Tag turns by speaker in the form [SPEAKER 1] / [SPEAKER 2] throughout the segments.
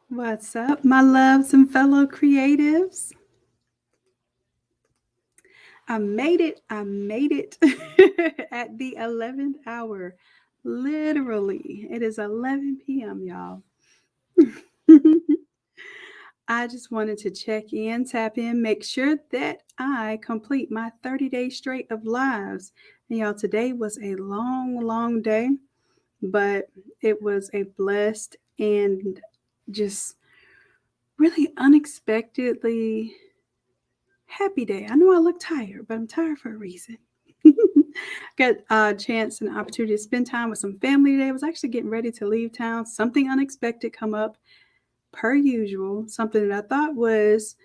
[SPEAKER 1] What's up, my loves and fellow creatives? I made it. I made it at the 11th hour. Literally, it is 11 p.m., y'all. I just wanted to check in, tap in, make sure that I complete my 30 days straight of lives. And y'all, today was a long, long day, but it was a blessed and just really unexpectedly happy day. I know I look tired, but I'm tired for a reason. Got a chance and opportunity to spend time with some family today. I was actually getting ready to leave town. Something unexpected come up per usual. Something that I thought was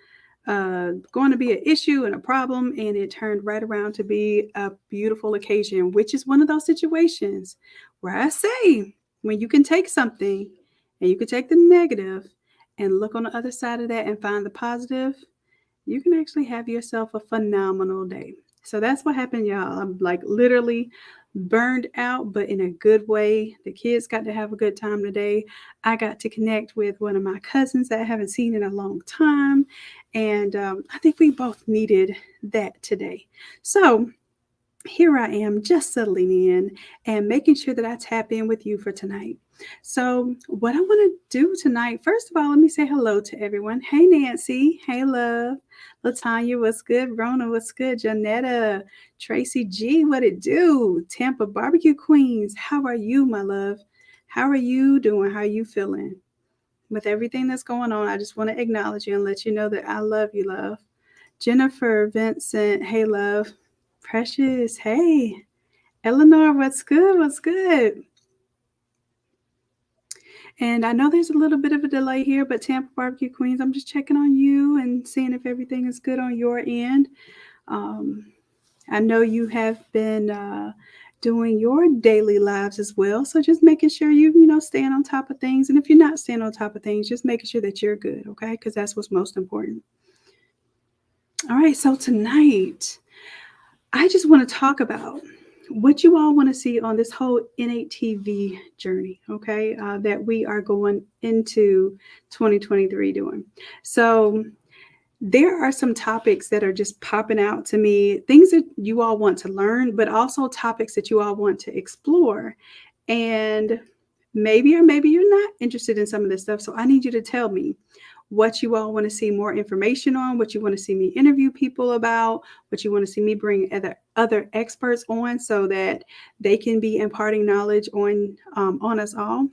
[SPEAKER 1] going to be an issue and a problem, and it turned right around to be a beautiful occasion, which is one of those situations where I say, when you can take something and you can take the negative and look on the other side of that and find the positive, you can actually have yourself a phenomenal day. So that's what happened, y'all. I'm like literally burned out, but in a good way. The kids got to have a good time today. I got to connect with one of my cousins that I haven't seen in a long time. And I think we both needed that today. So here I am just settling in and making sure that I tap in with you for tonight. So, what I want to do tonight, first of all, let me say hello to everyone. Hey, Nancy. Hey, love. Latanya, what's good? Rona, what's good? Janetta, Tracy G, what it do? Tampa Barbecue Queens, how are you, my love? How are you doing? How are you feeling? With everything that's going on, I just want to acknowledge you and let you know that I love you, love. Jennifer, Vincent, hey, love. Precious, hey. Eleanor, what's good? What's good? And I know there's a little bit of a delay here, but Tampa Barbecue Queens, I'm just checking on you and seeing if everything is good on your end. Um, I know you have been doing your daily lives as well, so just making sure you staying on top of things. And if you're not staying on top of things, just making sure that you're good, okay? Because that's what's most important. All right, so tonight I just want to talk about what you all want to see on this whole Innate TV journey, okay, that we are going into 2023 doing. So there are some topics that are just popping out to me, things that you all want to learn, but also topics that you all want to explore. And maybe or maybe you're not interested in some of this stuff. So I need you to tell me what you all want to see more information on, what you want to see me interview people about, what you want to see me bring other experts on so that they can be imparting knowledge on us all.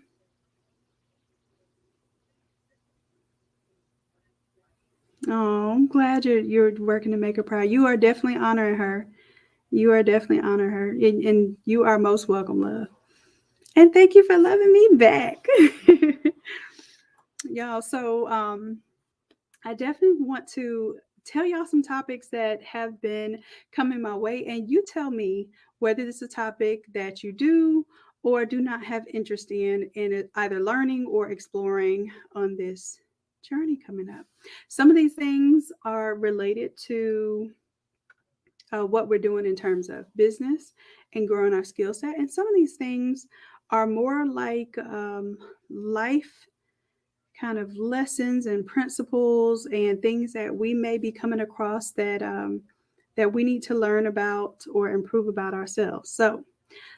[SPEAKER 1] Oh, I'm glad you're working to make her proud. You are definitely honoring her. You are definitely honoring her, and you are most welcome, love. And thank you for loving me back, y'all. So I definitely want to tell y'all some topics that have been coming my way, and you tell me whether this is a topic that you do or do not have interest in it, either learning or exploring on this journey coming up. Some of these things are related to what we're doing in terms of business and growing our skill set, and some of these things are more like life kind of lessons and principles and things that we may be coming across that we need to learn about or improve about ourselves. So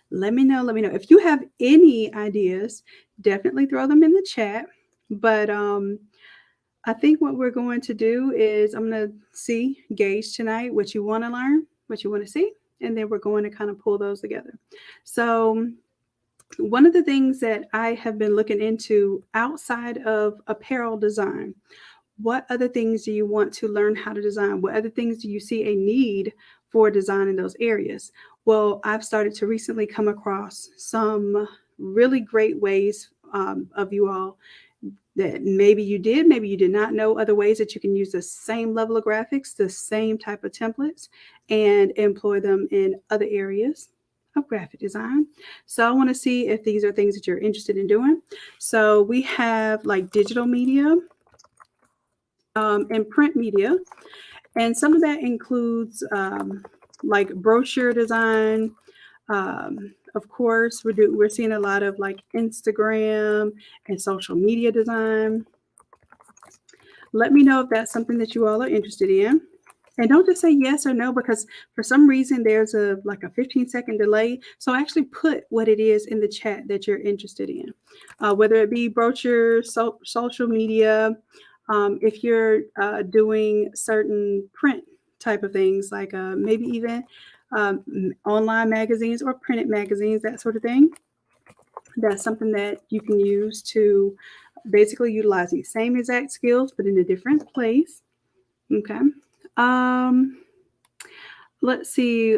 [SPEAKER 1] let me know. Let me know if you have any ideas. Definitely throw them in the chat. But I think what we're going to do is I'm going to gauge tonight what you want to learn, what you want to see, and then we're going to kind of pull those together. So one of the things that I have been looking into outside of apparel design, what other things do you want to learn how to design? What other things do you see a need for design in those areas? Well, I've started to recently come across some really great ways of you all that maybe you did not know other ways that you can use the same level of graphics, the same type of templates, and employ them in other areas of graphic design. So I want to see if these are things that you're interested in doing. So we have like digital media and print media, and some of that includes like brochure design. Of course, we're seeing a lot of like Instagram and social media design. Let me know if that's something that you all are interested in. And don't just say yes or no, because for some reason there's a 15-second delay. So actually put what it is in the chat that you're interested in, whether it be brochures, social media, if you're doing certain print type of things, like maybe even online magazines or printed magazines, that sort of thing. That's something that you can use to basically utilize the same exact skills, but in a different place. Okay. Let's see.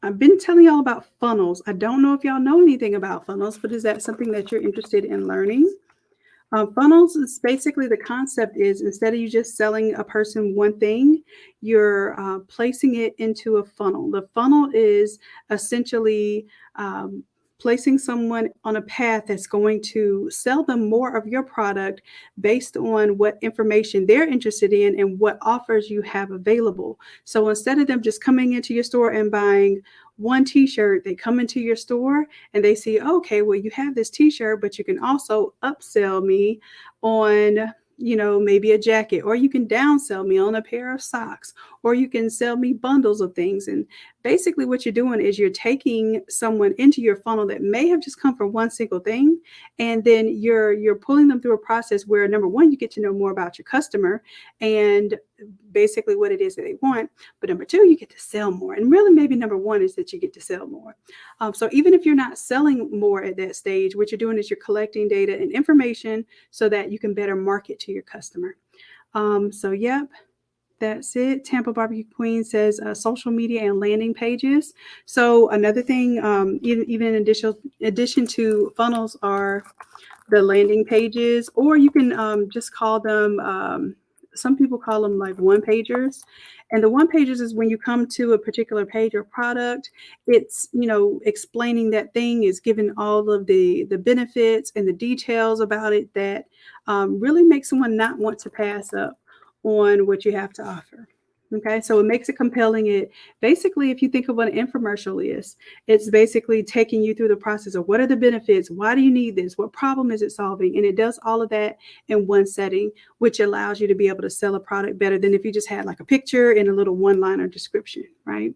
[SPEAKER 1] I've been telling y'all about funnels. I don't know if y'all know anything about funnels, but is that something that you're interested in learning? Funnels is basically, the concept is, instead of you just selling a person one thing, you're placing it into a funnel. The funnel is essentially placing someone on a path that's going to sell them more of your product based on what information they're interested in and what offers you have available. So instead of them just coming into your store and buying one t-shirt, they come into your store and they see, okay, well, you have this t-shirt, but you can also upsell me on, maybe a jacket, or you can downsell me on a pair of socks, or you can sell me bundles of things. And basically what you're doing is you're taking someone into your funnel that may have just come for one single thing, and then you're pulling them through a process where, number one, you get to know more about your customer and basically what it is that they want, but number two, you get to sell more. And really, maybe number one is that you get to sell more. So even if you're not selling more at that stage, what you're doing is you're collecting data and information so that you can better market to your customer. So yep, that's it. Tampa Barbecue Queen says social media and landing pages. So another thing, even in addition to funnels, are the landing pages, or you can just call them, some people call them like one pagers. And the one pagers is when you come to a particular page or product, it's, explaining that thing, is giving all of the benefits and the details about it that really makes someone not want to pass up on what you have to offer. Okay, so it makes it compelling. It basically, if you think of what an infomercial is, it's basically taking you through the process of what are the benefits, why do you need this, what problem is it solving, and it does all of that in one setting, which allows you to be able to sell a product better than if you just had like a picture and a little one-liner description, right?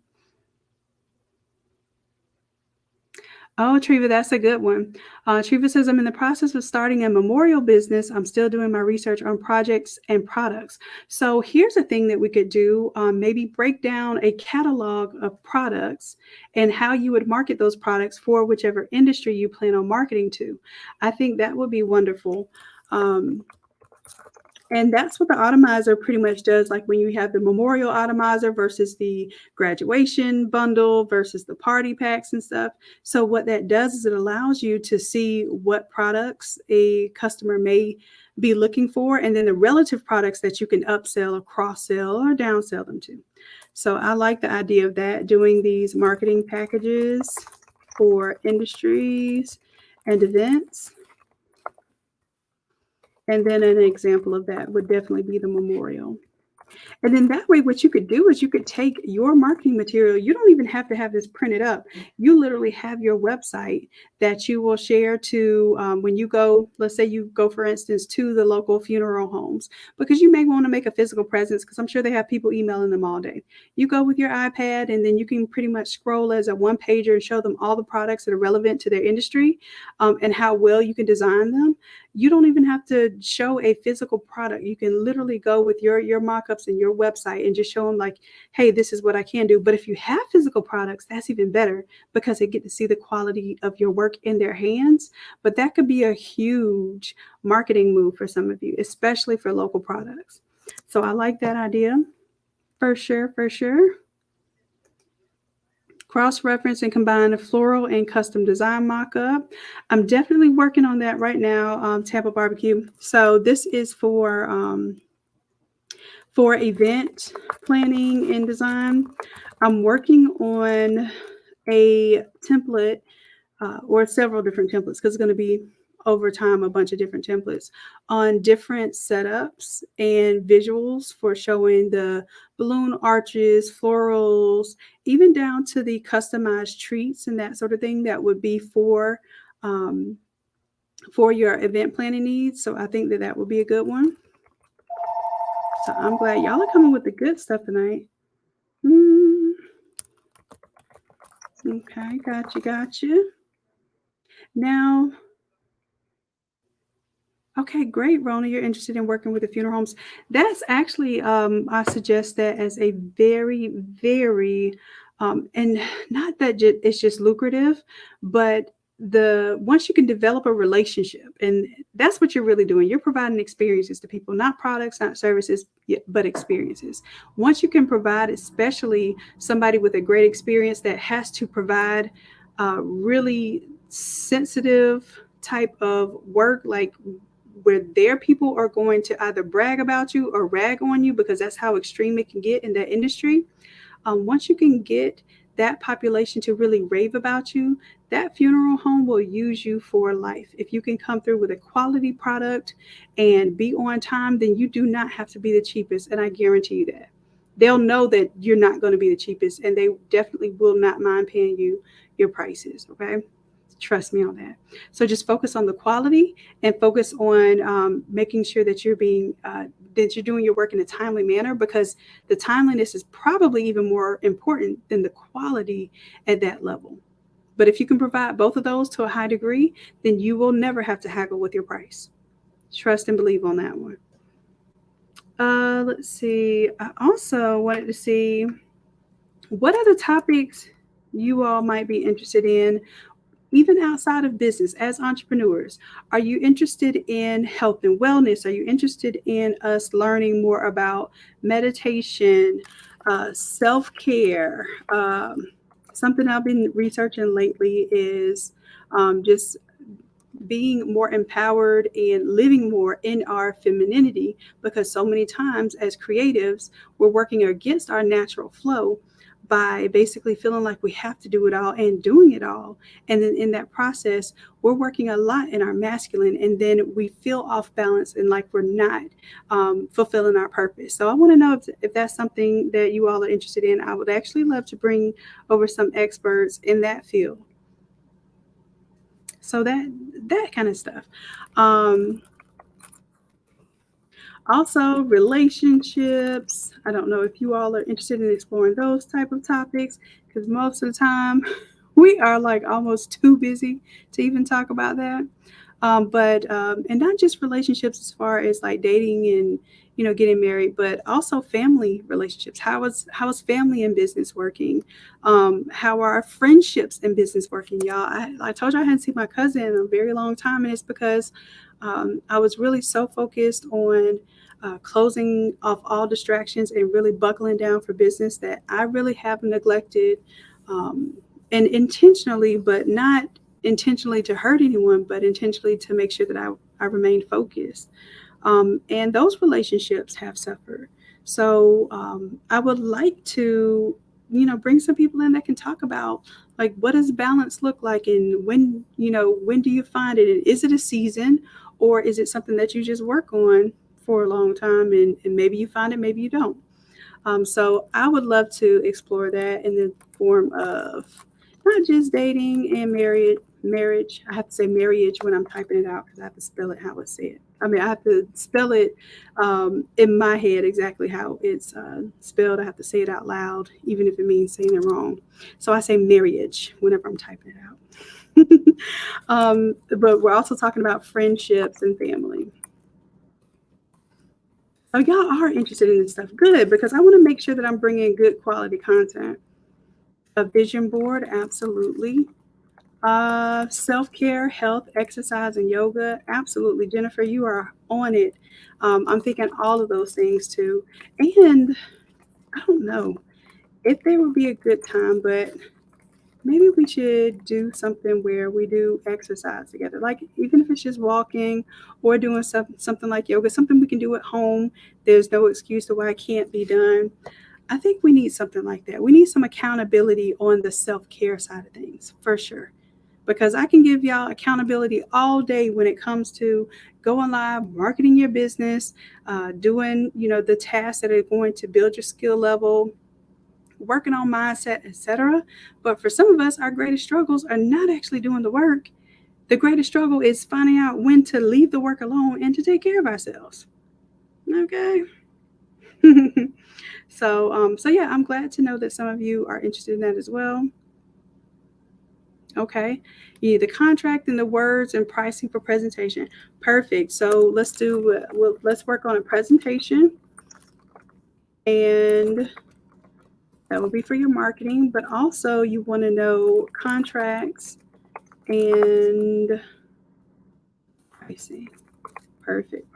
[SPEAKER 1] Oh, Treva, that's a good one. Treva says, I'm in the process of starting a memorial business. I'm still doing my research on projects and products. So here's a thing that we could do. Maybe break down a catalog of products and how you would market those products for whichever industry you plan on marketing to. I think that would be wonderful. And that's what the Automizer pretty much does. Like when you have the memorial Automizer versus the graduation bundle versus the party packs and stuff. So what that does is it allows you to see what products a customer may be looking for, and then the relative products that you can upsell or cross-sell or downsell them to. So I like the idea of that, doing these marketing packages for industries and events. And then an example of that would definitely be the memorial. And then that way, what you could do is you could take your marketing material. You don't even have to have this printed up. You literally have your website that you will share to when you go, let's say you go, for instance, to the local funeral homes, because you may want to make a physical presence because I'm sure they have people emailing them all day. You go with your iPad and then you can pretty much scroll as a one pager and show them all the products that are relevant to their industry and how well you can design them. You don't even have to show a physical product. You can literally go with your mock-ups and your website and just show them like, hey, this is what I can do. But if you have physical products, that's even better because they get to see the quality of your work in their hands. But that could be a huge marketing move for some of you, especially for local products. So I like that idea. For sure, for sure. Cross-reference and combine a floral and custom design mock-up. I'm definitely working on that right now, Tampa Barbecue. So this is for event planning and design. I'm working on a template or several different templates because it's going to be over time a bunch of different templates on different setups and visuals for showing the balloon arches, florals, even down to the customized treats and that sort of thing that would be for your event planning needs. So I think that would be a good one. So I'm glad y'all are coming with the good stuff tonight. Okay, gotcha. Now, okay, great, Rona. You're interested in working with the funeral homes. That's actually, I suggest that as a very, very, and not that it's just lucrative, but once you can develop a relationship, and that's what you're really doing, you're providing experiences to people, not products, not services, but experiences. Once you can provide, especially somebody with a great experience that has to provide really sensitive type of work, like where their people are going to either brag about you or rag on you, because that's how extreme it can get in that industry. Once you can get that population to really rave about you, that funeral home will use you for life. If you can come through with a quality product and be on time, then you do not have to be the cheapest. And I guarantee you that. They'll know that you're not going to be the cheapest, and they definitely will not mind paying you your prices. Okay. Trust me on that. So just focus on the quality and focus on making sure that that you're doing your work in a timely manner, because the timeliness is probably even more important than the quality at that level. But if you can provide both of those to a high degree, then you will never have to haggle with your price. Trust and believe on that one. Let's see. I also wanted to see what other topics you all might be interested in, even outside of business as entrepreneurs. Are you interested in health and wellness? Are you interested in us learning more about meditation, self care? Something I've been researching lately is just being more empowered and living more in our femininity, because so many times as creatives, we're working against our natural flow by basically feeling like we have to do it all and doing it all. And then in that process, we're working a lot in our masculine, and then we feel off balance and like we're not fulfilling our purpose. So I want to know if that's something that you all are interested in. I would actually love to bring over some experts in that field. So that kind of stuff. Um, Also, relationships. I don't know if you all are interested in exploring those type of topics, because most of the time we are like almost too busy to even talk about that. But and not just relationships as far as like dating and getting married, but also family relationships. How is family and business working? How are our friendships and business working, y'all? I told you I hadn't seen my cousin in a very long time, and it's because I was really so focused on closing off all distractions and really buckling down for business that I really have neglected, um, and intentionally, but not intentionally to hurt anyone, but intentionally to make sure that I remain focused. And those relationships have suffered. So I would like to, bring some people in that can talk about like what does balance look like, and when do you find it, and is it a season, or is it something that you just work on for a long time, and maybe you find it, maybe you don't. So I would love to explore that in the form of not just dating and marriage. I have to say marriage when I'm typing it out because I have to spell it how it's said. I mean, I have to spell it in my head exactly how it's spelled. I have to say it out loud, even if it means saying it wrong. So I say marriage whenever I'm typing it out. But we're also talking about friendships and family. Oh, y'all are interested in this stuff. Good, because I want to make sure that I'm bringing good quality content. A vision board, absolutely. Self care, health, exercise, and yoga, absolutely. Jennifer, you are on it. I'm thinking all of those things too. And I don't know if there would be a good time, but maybe we should do something where we do exercise together. Like even if it's just walking or doing something like yoga, something we can do at home. There's no excuse to why it can't be done. I think we need something like that. We need some accountability on the self-care side of things for sure. Because I can give y'all accountability all day when it comes to going live, marketing your business, doing the tasks that are going to build your skill level, working on mindset, etc. But for some of us, our greatest struggles are not actually doing the work. The greatest struggle is finding out when to leave the work alone and to take care of ourselves. Okay. So yeah, I'm glad to know that some of you are interested in that as well. Okay. You need the contract and the words and pricing for presentation. Perfect. So let's work on a presentation, and that will be for your marketing, but also you want to know contracts And pricing. Perfect.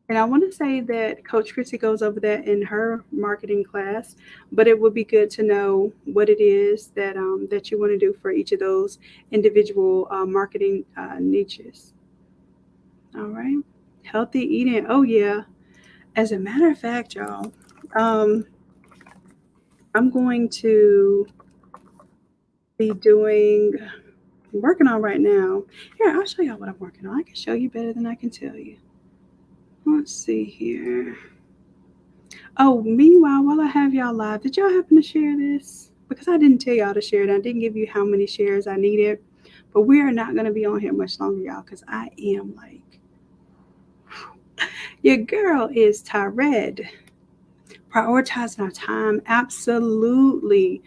[SPEAKER 1] And I want to say that Coach Chrissy goes over that in her marketing class, but it would be good to know what it is that you want to do for each of those individual marketing niches. All right, healthy eating. Oh yeah. As a matter of fact, y'all, um, I'm going to be working on right now. Here, I'll show y'all what I'm working on. I can show you better than I can tell you. Let's see here. Oh, meanwhile, while I have y'all live, did y'all happen to share this? Because I didn't tell y'all to share it. I didn't give you how many shares I needed. But we are not going to be on here much longer, y'all, because I am like, your girl is tired. Prioritizing our time, absolutely.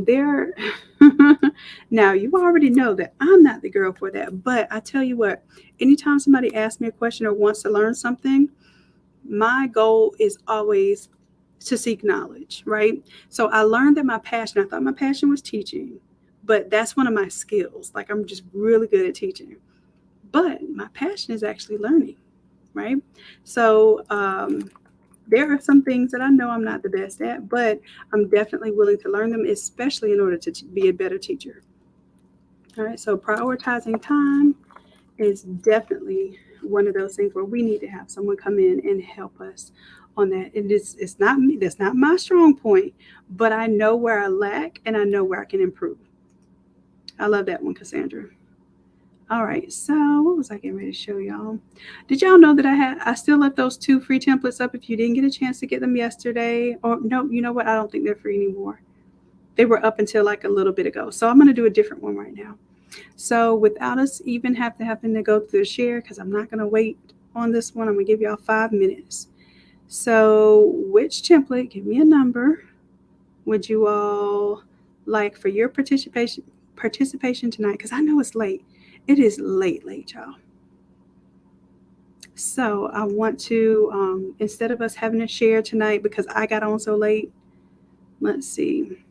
[SPEAKER 1] There. Now, you already know that I'm not the girl for that. But I tell you what, anytime somebody asks me a question or wants to learn something, my goal is always to seek knowledge, right? So I learned that I thought my passion was teaching, but that's one of my skills. Like I'm just really good at teaching. But my passion is actually learning, right? So there are some things that I know I'm not the best at, but I'm definitely willing to learn them, especially in order to be a better teacher. All right, so prioritizing time is definitely one of those things where we need to have someone come in and help us on that. It's not me, that's not my strong point, but I know where I lack and I know where I can improve. I love that one, Cassandra. All right, so what was I getting ready to show y'all? Did y'all know that I still left those 2 free templates up if you didn't get a chance to get them yesterday? Or no, you know what? I don't think they're free anymore. They were up until like a little bit ago. So I'm going to do a different one right now. So without us even having to go through the share, because I'm not going to wait on this one, I'm going to give y'all 5 minutes. So which template, give me a number, would you all like for your participation tonight? Because I know it's late. It is late, y'all. So I want to, instead of us having to share tonight because I got on so late, let's see.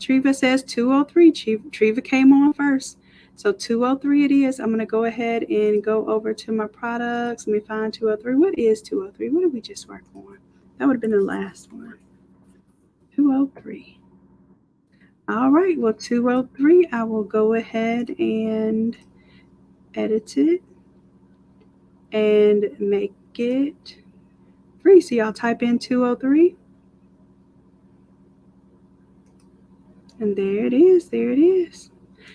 [SPEAKER 1] Treva says 203. Treva came on first. So 203 it is. I'm going to go ahead and go over to my products. Let me find 203. What is 203? What did we just work on? That would have been the last one. 203. All right. Well, 203, I will go ahead and edit it and make it free. So y'all type in 203. And there it is. There it is.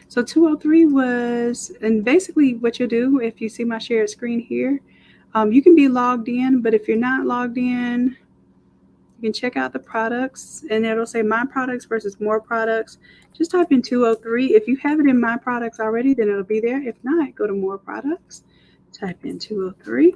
[SPEAKER 1] So 203 was, and basically what you'll do if you see my shared screen here, you can be logged in, but if you're not logged in, you can check out the products and it'll say my products versus more products. Just type in 203. If you have it in my products already, then it'll be there. If not, go to more products, type in 203,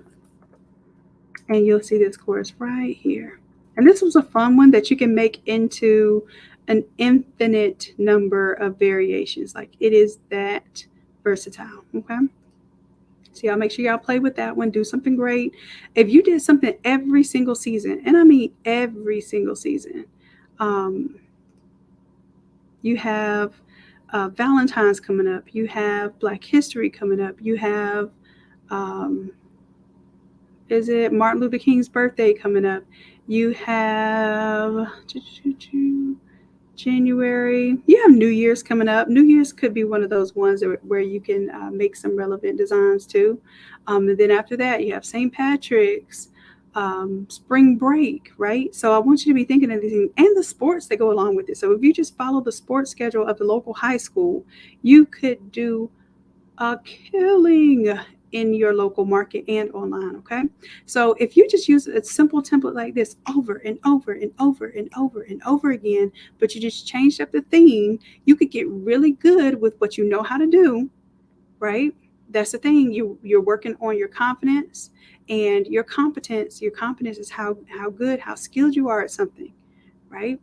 [SPEAKER 1] and you'll see this course right here. And this was a fun one that you can make into an infinite number of variations. Like it is that versatile. Okay. So y'all make sure y'all play with that one. Do something great. If you did something every single season, and I mean every single season, you have Valentine's coming up. You have Black History coming up. You have, is it Martin Luther King's birthday coming up? You have January. You have New Year's coming up. New Year's could be one of those ones where you can make some relevant designs too. And then after that, you have St. Patrick's, spring break, right? So I want you to be thinking of these things and the sports that go along with it. So if you just follow the sports schedule of the local high school, you could do a killing in your local market and online. Okay. So if you just use a simple template like this over and over and over and over and over again, but you just changed up the theme, you could get really good with what you know how to do, right? That's the thing. You're working on your confidence and your competence. Your competence is how good, how skilled you are at something, right?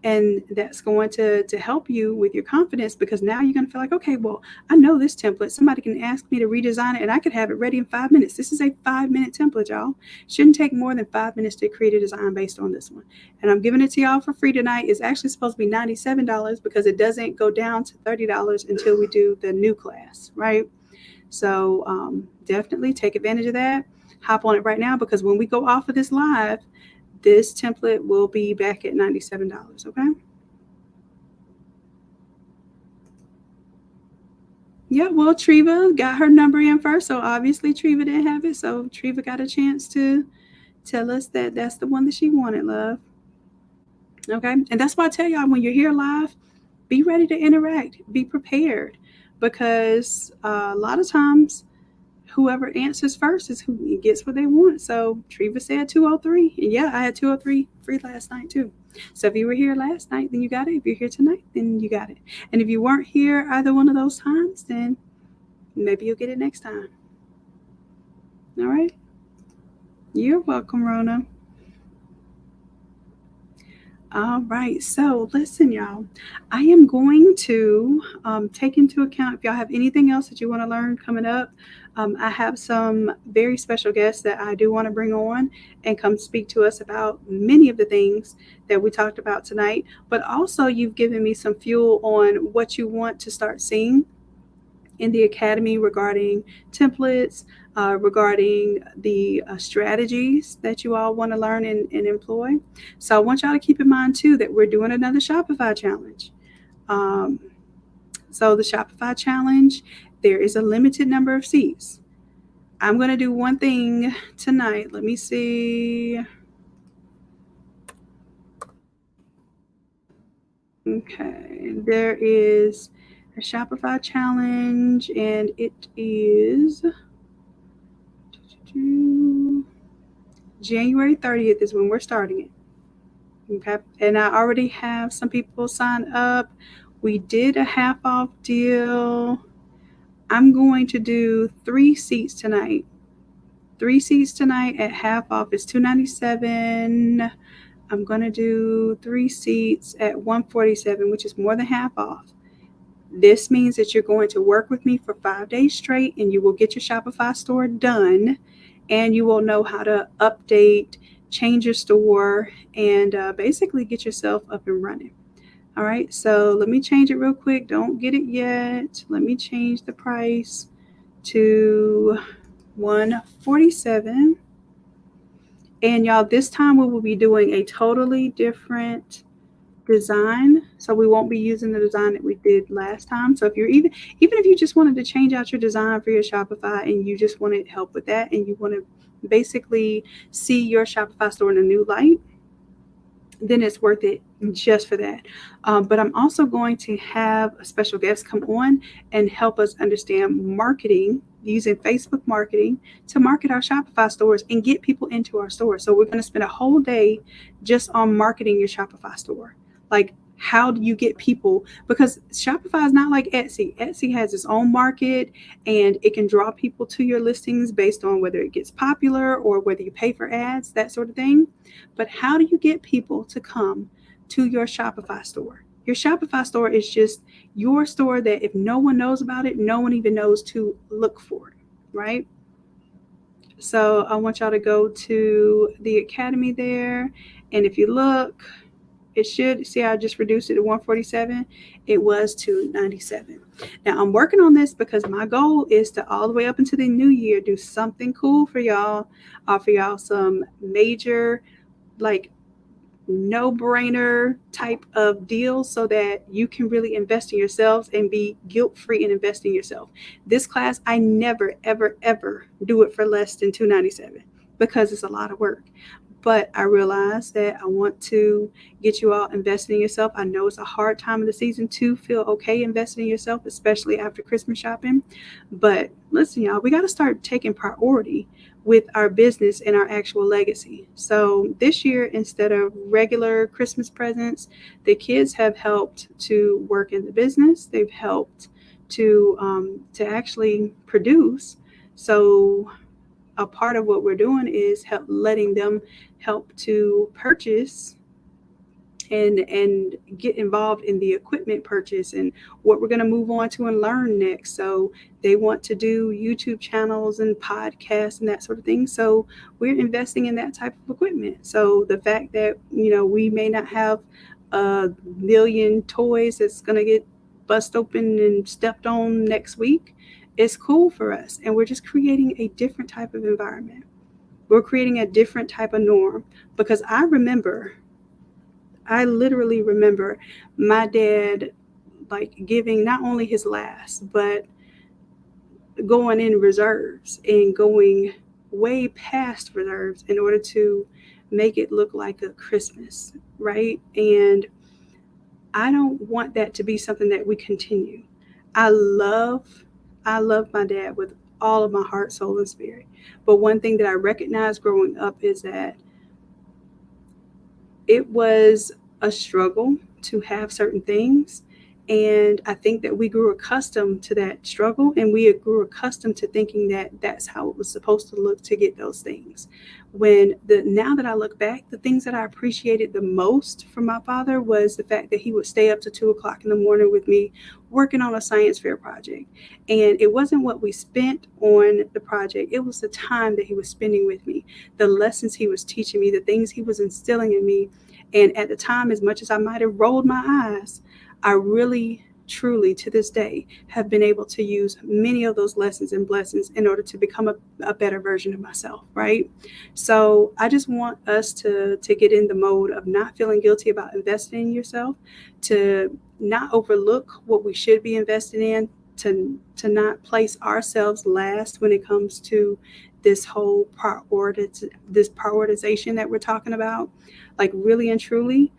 [SPEAKER 1] And that's going to help you with your confidence, because now you're going to feel like, okay, well, I know this template. Somebody can ask me to redesign it and I could have it ready in 5 minutes. This is a 5-minute template, y'all. Shouldn't take more than 5 minutes to create a design based on this one. And I'm giving it to y'all for free tonight. It's actually supposed to be $97 because it doesn't go down to $30 until we do the new class, right? So definitely take advantage of that. Hop on it right now, because when we go off of this live, this template will be back at $97, okay? Yeah, well, Treva got her number in first, so obviously Treva didn't have it. So Treva got a chance to tell us that that's the one that she wanted, love. Okay, and that's why I tell y'all, when you're here live, be ready to interact, be prepared, because a lot of times whoever answers first is who gets what they want. So Treva said 203, and yeah, I had 203 free last night too. So if you were here last night, then you got it. If you're here tonight, then you got it. And if you weren't here either one of those times, then maybe you'll get it next time. All right. You're welcome, Rona. All right. So listen, y'all, I am going to take into account if y'all have anything else that you want to learn coming up. I have some very special guests that I do want to bring on and come speak to us about many of the things that we talked about tonight. But also, you've given me some fuel on what you want to start seeing in the academy regarding templates, regarding the strategies that you all want to learn and employ. So I want y'all to keep in mind too that we're doing another Shopify challenge. So the Shopify challenge, there is a limited number of seats. I'm going to do one thing tonight. Let me see. Okay, there is a Shopify challenge, and it is January 30th is when we're starting it. Okay, and I already have some people sign up. We did a half off deal. I'm going to do 3 seats tonight. 3 seats tonight at half off is $297. I'm going to do 3 seats at $147, which is more than half off. This means that you're going to work with me for 5 days straight, and you will get your Shopify store done, and you will know how to update, change your store, and basically get yourself up and running. All right, so let me change it real quick. Don't get it yet. Let me change the price to $147. And y'all, this time we will be doing a totally different design. So we won't be using the design that we did last time. So if you're even if you just wanted to change out your design for your Shopify and you just wanted help with that, and you want to basically see your Shopify store in a new light, then it's worth it just for that. But I'm also going to have a special guest come on and help us understand marketing, using Facebook marketing to market our Shopify stores and get people into our store. So we're going to spend a whole day just on marketing your Shopify store. Like, how do you get people? Because Shopify is not like Etsy. Etsy has its own market, and it can draw people to your listings based on whether it gets popular or whether you pay for ads, that sort of thing. But how do you get people to come to your Shopify store? Your Shopify store is just your store that if no one knows about it, no one even knows to look for it, right? So I want y'all to go to the Academy there. And if you look, it should, see, I just reduced it to 147. It was to 97. Now I'm working on this because my goal is to all the way up into the new year do something cool for y'all, offer y'all some major, like, no-brainer type of deals so that you can really invest in yourselves and be guilt-free in investing in yourself. This class, I never, ever, ever do it for less than $297 because it's a lot of work. But I realize that I want to get you all invested in yourself. I know it's a hard time of the season to feel okay investing in yourself, especially after Christmas shopping. But listen, y'all, we got to start taking priority with our business and our actual legacy. So this year, instead of regular Christmas presents, the kids have helped to work in the business. They've helped to actually produce. So a part of what we're doing is letting them help to purchase and get involved in the equipment purchase and what we're going to move on to and learn next. So they want to do YouTube channels and podcasts and that sort of thing. So we're investing in that type of equipment. So the fact that, we may not have a million toys that's going to get bust open and stepped on next week is cool for us. And we're just creating a different type of environment. We're creating a different type of norm, because I literally remember my dad like giving not only his last, but going in reserves and going way past reserves in order to make it look like a Christmas, right? And I don't want that to be something that we continue. I love I love my dad with all of my heart, soul, and spirit. But one thing that I recognized growing up is that it was a struggle to have certain things. And I think that we grew accustomed to that struggle, and we grew accustomed to thinking that that's how it was supposed to look to get those things. Now that I look back, the things that I appreciated the most from my father was the fact that he would stay up to 2 o'clock in the morning with me working on a science fair project. And it wasn't what we spent on the project, it was the time that he was spending with me, the lessons he was teaching me, the things he was instilling in me. And at the time, as much as I might have rolled my eyes, I really, truly, to this day, have been able to use many of those lessons and blessings in order to become a better version of myself, right? So I just want us to get in the mode of not feeling guilty about investing in yourself, to not overlook what we should be investing in, to not place ourselves last when it comes to this whole this prioritization that we're talking about. Like, really and truly,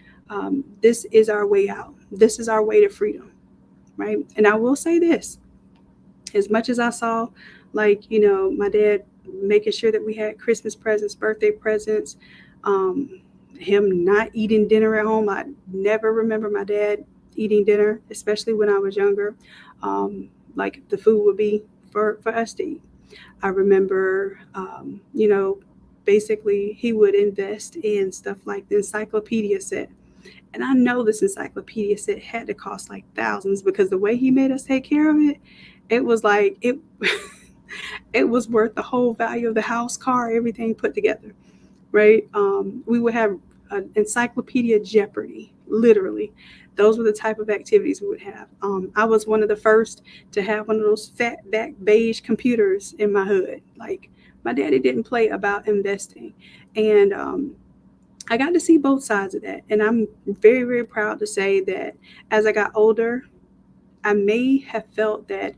[SPEAKER 1] this is our way out. This is our way to freedom, right? And I will say this: as much as I saw, like, my dad making sure that we had Christmas presents, birthday presents, um, him not eating dinner at home. I never remember my dad eating dinner, especially when I was younger. Like, the food would be for us to eat. I remember, basically he would invest in stuff like the encyclopedia set. And I know this encyclopedia set had to cost like thousands, because the way he made us take care of it, it was like it was worth the whole value of the house, car, everything put together, right? We would have an encyclopedia Jeopardy, literally. Those were the type of activities we would have. I was one of the first to have one of those fat back beige computers in my hood. Like, my daddy didn't play about investing. And I got to see both sides of that. And I'm very, very proud to say that as I got older, I may have felt that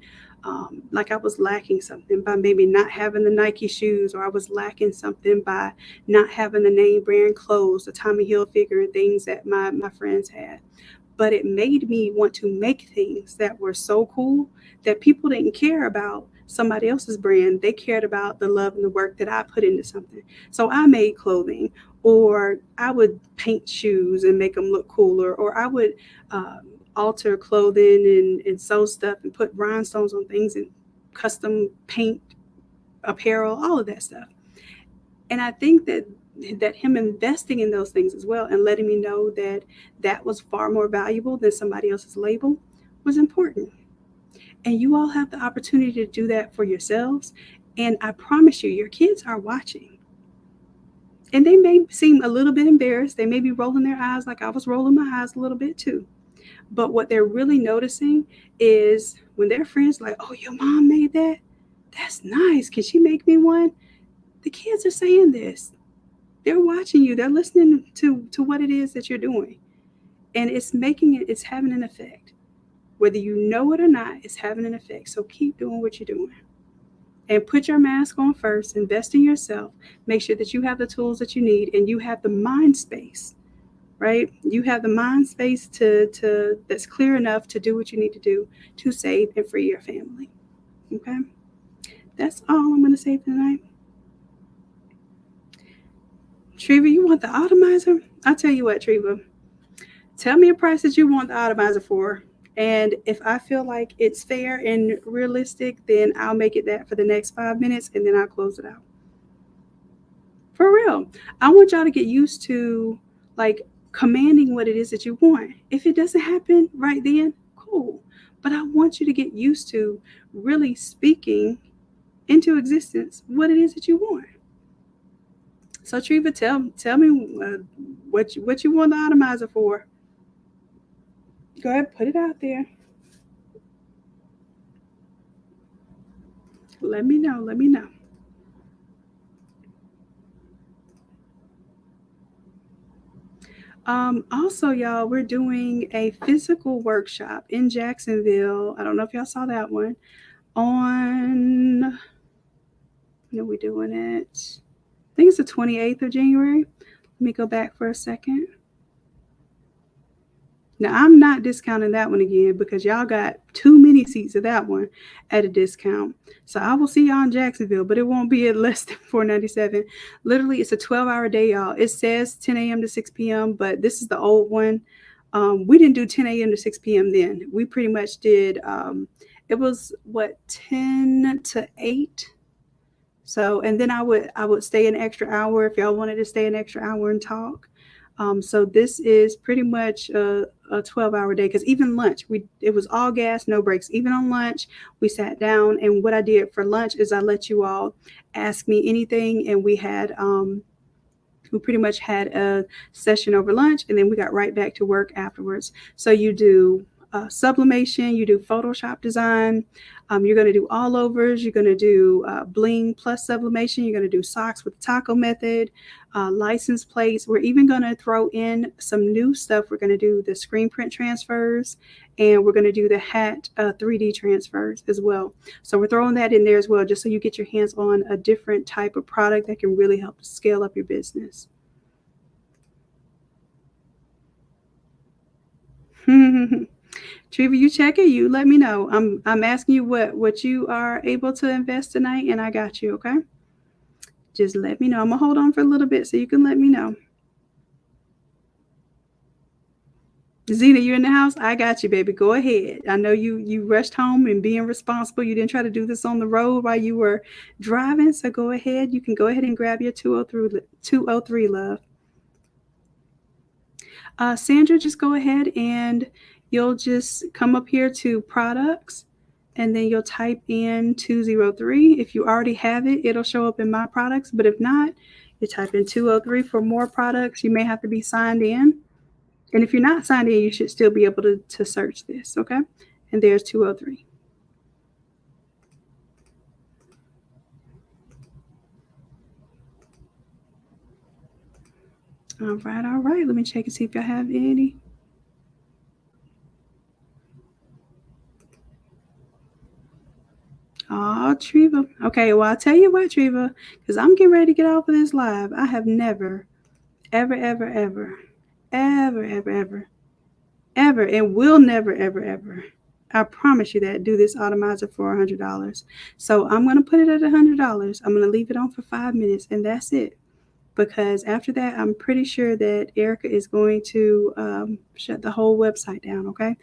[SPEAKER 1] like I was lacking something by maybe not having the Nike shoes, or I was lacking something by not having the name brand clothes, the Tommy Hilfiger, and things that my friends had. But it made me want to make things that were so cool that people didn't care about somebody else's brand. They cared about the love and the work that I put into something. So I made clothing, or I would paint shoes and make them look cooler, or I would alter clothing and sew stuff and put rhinestones on things and custom paint apparel, all of that stuff. And I think that him investing in those things as well, and letting me know that that was far more valuable than somebody else's label, was important. And you all have the opportunity to do that for yourselves. And I promise you, your kids are watching. And they may seem a little bit embarrassed. They may be rolling their eyes like I was rolling my eyes a little bit too. But what they're really noticing is when their friends like, "Oh, your mom made that? That's nice. Can she make me one?" The kids are saying this. They're watching you. They're listening to what it is that you're doing. And it's having an effect. Whether you know it or not, it's having an effect. So keep doing what you're doing. And put your mask on first. Invest in yourself. Make sure that you have the tools that you need, and you have the mind space, right? You have the mind space to that's clear enough to do what you need to do to save and free your family. Okay? That's all I'm going to say tonight. Treva, you want the Automizer? I'll tell you what, Treva. Tell me a price that you want the Automizer for. And if I feel like it's fair and realistic, then I'll make it that for the next 5 minutes, and then I'll close it out. For real. I want y'all to get used to, like, commanding what it is that you want. If it doesn't happen right then, cool. But I want you to get used to really speaking into existence what it is that you want. So Treva, tell me what you want the Automizer for. Go ahead, put it out there. Let me know. Let me know. Also, y'all, we're doing a physical workshop in Jacksonville. I don't know if y'all saw that one. On, when are we doing it? I think it's the 28th of January. Let me go back for a second. Now, I'm not discounting that one again because y'all got too many seats of that one at a discount. So I will see y'all in Jacksonville, but it won't be at less than $497. Literally, it's a 12-hour day, y'all. It says 10 a.m. to 6 p.m., but this is the old one. We didn't do 10 a.m. to 6 p.m. then. We pretty much did, it was what, 10 to 8? So, and then I would stay an extra hour if y'all wanted to stay an extra hour and talk. So this is pretty much a 12-hour day because even lunch, it was all gas, no breaks. Even on lunch, we sat down, and what I did for lunch is I let you all ask me anything, and we pretty much had a session over lunch, and then we got right back to work afterwards. So you do sublimation, you do Photoshop design, you're going to do all overs, you're going to do bling plus sublimation, you're going to do socks with the taco method, license plates. We're even going to throw in some new stuff. We're going to do the screen print transfers, and we're going to do the hat 3D transfers as well. So we're throwing that in there as well, just so you get your hands on a different type of product that can really help scale up your business. Treva, you check it. You let me know. I'm asking you what you are able to invest tonight, and I got you. Okay, just let me know. I'm gonna hold on for a little bit so you can let me know. Zena, you in the house? I got you, baby. Go ahead. I know you rushed home and being responsible. You didn't try to do this on the road while you were driving. So go ahead. You can go ahead and grab your 203, love. Sandra, just go ahead and you'll just come up here to products, and then you'll type in 203. If you already have it, it'll show up in my products. But if not, you type in 203 for more products. You may have to be signed in. And if you're not signed in, you should still be able to search this, okay? And there's 203. All right, all right. Let me check and see if y'all have any. Oh, Treva. Okay, well, I'll tell you what, Treva, because I'm getting ready to get off of this live. I have never, ever, ever, ever, ever, ever, ever, ever, and will never, ever, ever, I promise you that, do this Automizer for $100. So I'm going to put it at $100. I'm going to leave it on for 5 minutes, and that's it. Because after that, I'm pretty sure that Erica is going to shut the whole website down, okay?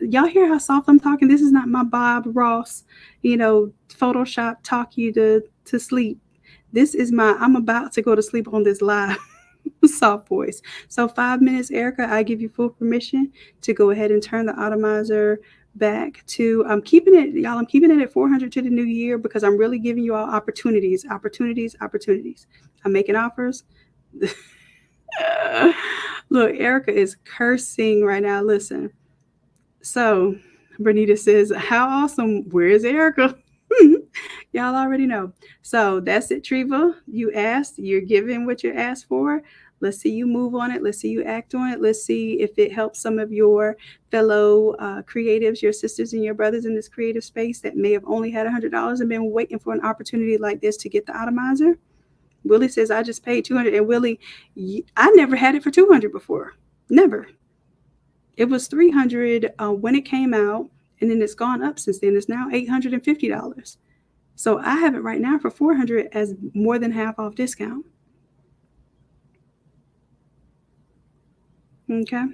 [SPEAKER 1] Y'all hear how soft I'm talking? This is not my Bob Ross, Photoshop talk you to sleep. This is I'm about to go to sleep on this live soft voice. So 5 minutes, Erica, I give you full permission to go ahead and turn the Automizer back to, I'm keeping it at 400 to the new year because I'm really giving you all opportunities. I'm making offers. Look, Erica is cursing right now. Listen. So Bernita says, how awesome. Where is Erica? Y'all already know. So that's it, Treva. You asked, you're giving what you asked for. Let's see you move on it. Let's see you act on it. Let's see if it helps some of your fellow creatives, your sisters and your brothers in this creative space that may have only had $100 and been waiting for an opportunity like this to get the Automizer. Willie says, I just paid $200. And Willie, I never had it for $200 before. Never. It was $300 when it came out, and then it's gone up since then. It's now $850. So I have it right now for $400 as more than half off discount. Okay.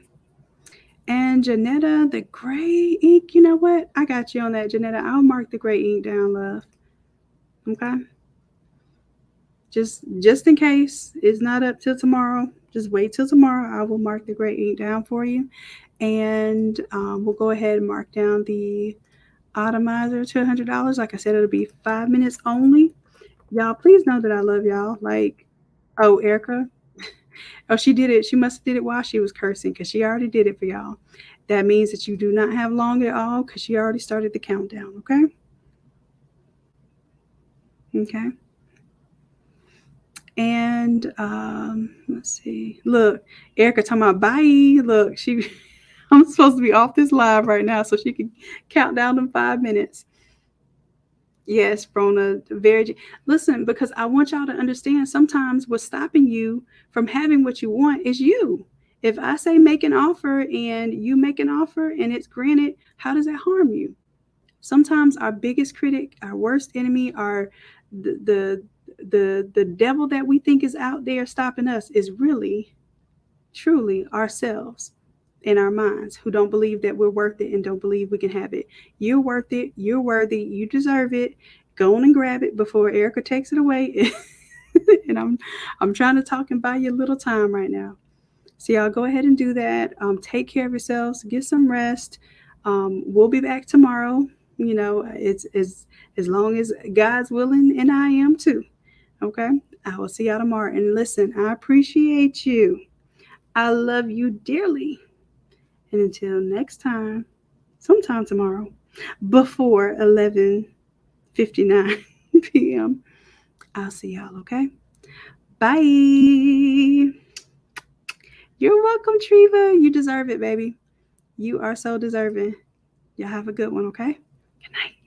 [SPEAKER 1] And Janetta, the gray ink, you know what? I got you on that, Janetta. I'll mark the gray ink down, love. Okay. Just in case it's not up till tomorrow, Just wait till tomorrow. I will mark the gray ink down for you. And we'll go ahead and mark down the Automizer to $100. Like I said, it'll be 5 minutes only. Y'all, please know that I love y'all. Like, oh, Erica. Oh, she did it. She must have did it while she was cursing because she already did it for y'all. That means that you do not have long at all because she already started the countdown. Okay. Okay. And let's see. Look, Erica talking about bye. Look, she. I'm supposed to be off this live right now so she can count down them 5 minutes. Yes, Brona, very. Listen, because I want y'all to understand. Sometimes what's stopping you from having what you want is you. If I say make an offer and you make an offer and it's granted, how does that harm you? Sometimes our biggest critic, our worst enemy, our the devil that we think is out there stopping us is really truly ourselves in our minds who don't believe that we're worth it and don't believe we can have it. You're worth it. You're worthy. You deserve it. Go on and grab it before Erica takes it away. And I'm trying to talk and buy you a little time right now. So y'all go ahead and do that. Take care of yourselves. Get some rest. We'll be back tomorrow. You know, it's as long as God's willing and I am too. Okay. I will see y'all tomorrow. And listen, I appreciate you. I love you dearly. And until next time, sometime tomorrow, before 11:59 p.m., I'll see y'all, okay? Bye. You're welcome, Treva. You deserve it, baby. You are so deserving. Y'all have a good one, okay? Good night.